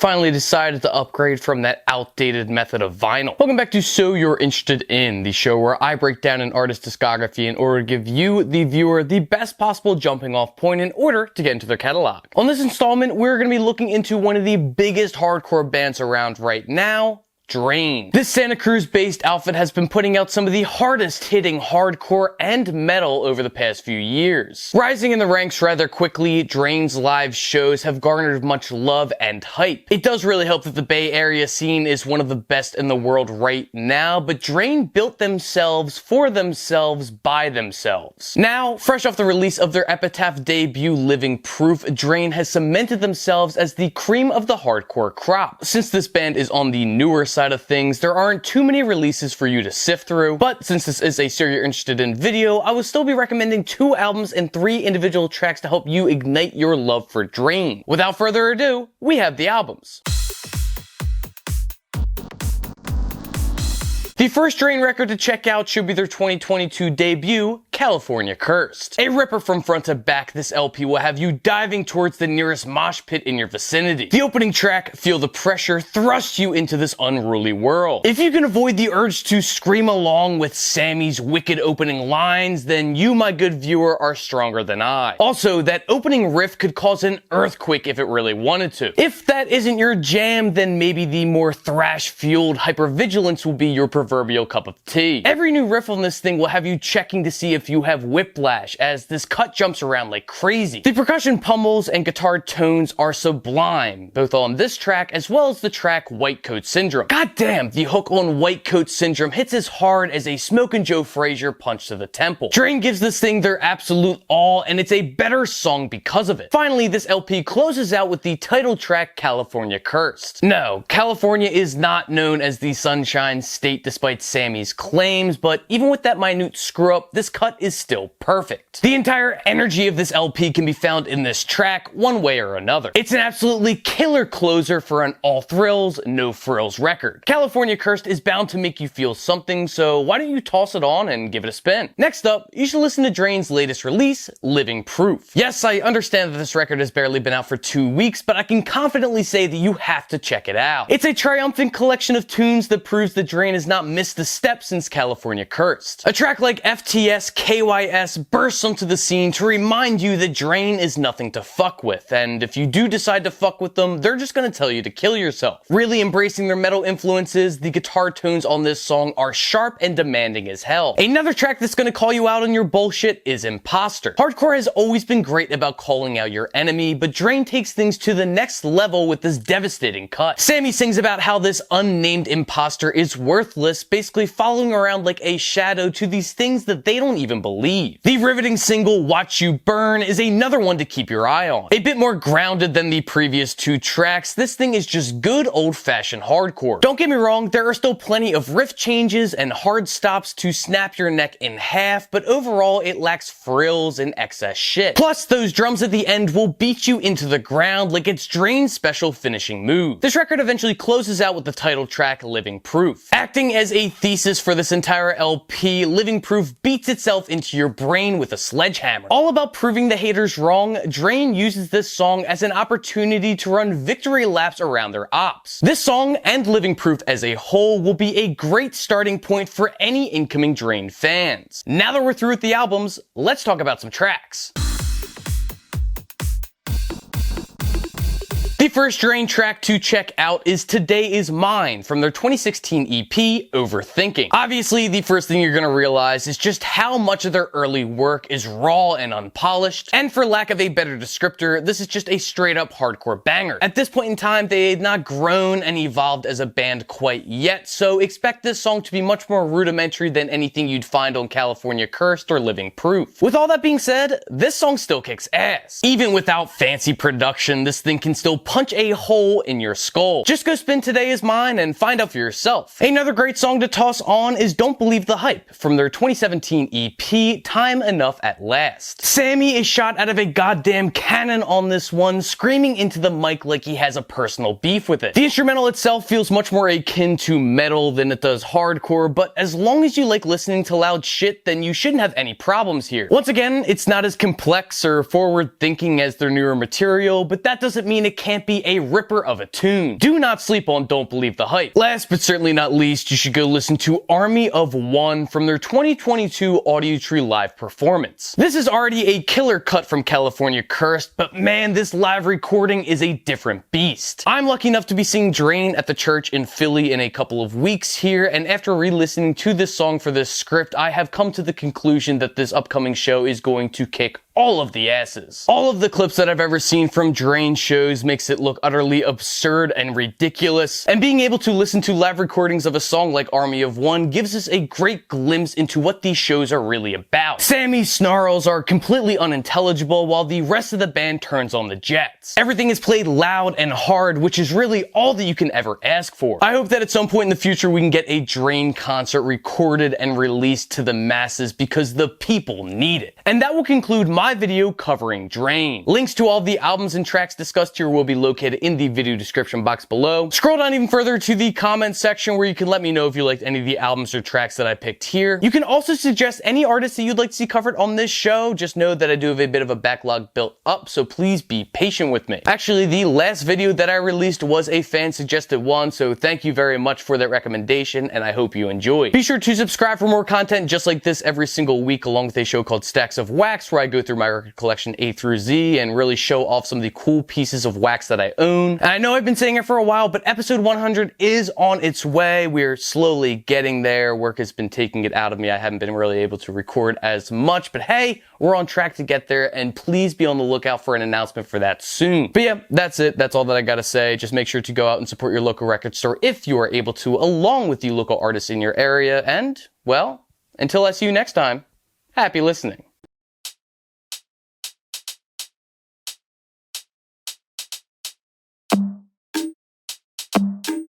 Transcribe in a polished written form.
finally decided to upgrade from that outdated method of vinyl. Welcome back to So You're Interested In, the show where I break down an artist's discography in order to give you, the viewer, the best possible jumping off point in order to get into their catalog. On this installment, we're going to be looking into one of the biggest hardcore bands around right now, Drain. This Santa Cruz-based outfit has been putting out some of the hardest hitting hardcore and metal over the past few years. Rising in the ranks rather quickly, Drain's live shows have garnered much love and hype. It does really help that the Bay Area scene is one of the best in the world right now, but Drain built themselves for themselves by themselves. Now, fresh off the release of their Epitaph debut Living Proof, Drain has cemented themselves as the cream of the hardcore crop. Since this band is on the newer side of things, there aren't too many releases for you to sift through, but since this is a So You're Interested In video, I will still be recommending 2 albums and 3 individual tracks to help you ignite your love for Drain. Without further ado, we have the albums. The first Drain record to check out should be their 2022 debut, California Cursed. A ripper from front to back, this LP will have you diving towards the nearest mosh pit in your vicinity. The opening track, Feel the Pressure, thrusts you into this unruly world. If you can avoid the urge to scream along with Sammy's wicked opening lines, then you, my good viewer, are stronger than I. Also, that opening riff could cause an earthquake if it really wanted to. If that isn't your jam, then maybe the more thrash-fueled Hypervigilance will be your proverbial cup of tea. Every new riff on this thing will have you checking to see if you have whiplash, as this cut jumps around like crazy. The percussion pummels and guitar tones are sublime, both on this track as well as the track White Coat Syndrome. Goddamn, the hook on White Coat Syndrome hits as hard as a Smokin' Joe Frazier punch to the temple. Drain gives this thing their absolute all, and it's a better song because of it. Finally, this LP closes out with the title track California Cursed. No, California is not known as the Sunshine State despite Sammy's claims, but even with that minute screw up, this cut is still perfect. The entire energy of this LP can be found in this track, one way or another. It's an absolutely killer closer for an all thrills, no frills record. California Cursed is bound to make you feel something, so why don't you toss it on and give it a spin? Next up, you should listen to Drain's latest release, Living Proof. Yes, I understand that this record has barely been out for 2 weeks, but I can confidently say that you have to check it out. It's a triumphant collection of tunes that proves that Drain has not missed a step since California Cursed. A track like FTS KYS bursts onto the scene to remind you that Drain is nothing to fuck with, and if you do decide to fuck with them, they're just gonna tell you to kill yourself. Really embracing their metal influences, the guitar tones on this song are sharp and demanding as hell. Another track that's gonna call you out on your bullshit is Imposter. Hardcore has always been great about calling out your enemy, but Drain takes things to the next level with this devastating cut. Sammy sings about how this unnamed imposter is worthless, basically following around like a shadow to these things that they don't even believe. The riveting single Watch You Burn is another one to keep your eye on. A bit more grounded than the previous 2 tracks, this thing is just good old-fashioned hardcore. Don't get me wrong, there are still plenty of riff changes and hard stops to snap your neck in half, but overall it lacks frills and excess shit. Plus, those drums at the end will beat you into the ground like it's Drain's special finishing move. This record eventually closes out with the title track Living Proof. Acting as a thesis for this entire LP, Living Proof beats itself into your brain with a sledgehammer. All about proving the haters wrong, Drain uses this song as an opportunity to run victory laps around their ops. This song, and Living Proof as a whole, will be a great starting point for any incoming Drain fans. Now that we're through with the albums, let's talk about some tracks. The first Drain track to check out is Today Is Mine from their 2016 EP, Overthinking. Obviously, the first thing you're gonna realize is just how much of their early work is raw and unpolished, and for lack of a better descriptor, this is just a straight up hardcore banger. At this point in time, they had not grown and evolved as a band quite yet, so expect this song to be much more rudimentary than anything you'd find on California Cursed or Living Proof. With all that being said, this song still kicks ass. Even without fancy production, this thing can still punch a hole in your skull. Just go spin Today Is Mine and find out for yourself. Another great song to toss on is Don't Believe the Hype from their 2017 EP, Time Enough at Last. Sammy is shot out of a goddamn cannon on this one, screaming into the mic like he has a personal beef with it. The instrumental itself feels much more akin to metal than it does hardcore, but as long as you like listening to loud shit, then you shouldn't have any problems here. Once again, it's not as complex or forward-thinking as their newer material, but that doesn't mean it can't can't be a ripper of a tune. Do not sleep on Don't Believe the Hype. Last but certainly not least, you should go listen to Army of One from their 2022 Audio Tree live performance. This is already a killer cut from California Cursed, but man, this live recording is a different beast. I'm lucky enough to be seeing Drain at the church in Philly in a couple of weeks here, and after re-listening to this song for this script, I have come to the conclusion that this upcoming show is going to kick all of the asses. All of the clips that I've ever seen from Drain shows makes it look utterly absurd and ridiculous, and being able to listen to live recordings of a song like Army of One gives us a great glimpse into what these shows are really about. Sammy's snarls are completely unintelligible while the rest of the band turns on the jets. Everything is played loud and hard, which is really all that you can ever ask for. I hope that at some point in the future we can get a Drain concert recorded and released to the masses because the people need it. And that will conclude my video covering Drain. Links to all the albums and tracks discussed here will be located in the video description box below. Scroll down even further to the comments section where you can let me know if you liked any of the albums or tracks that I picked here. You can also suggest any artists that you'd like to see covered on this show. Just know that I do have a bit of a backlog built up, so please be patient with me. Actually, the last video that I released was a fan suggested one, so thank you very much for that recommendation, and I hope you enjoyed. Be sure to subscribe for more content just like this every single week, along with a show called Stacks of Wax, where I go through my record collection A through Z and really show off some of the cool pieces of wax that I own. And I know I've been saying it for a while, but episode 100 is on its way. We're slowly getting there. Work has been taking it out of me. I haven't been really able to record as much, but hey, we're on track to get there, and please be on the lookout for an announcement for that soon. But yeah, that's it. That's all that I gotta say. Just make sure to go out and support your local record store if you are able to, along with the local artists in your area. And, well, until I see you next time, happy listening.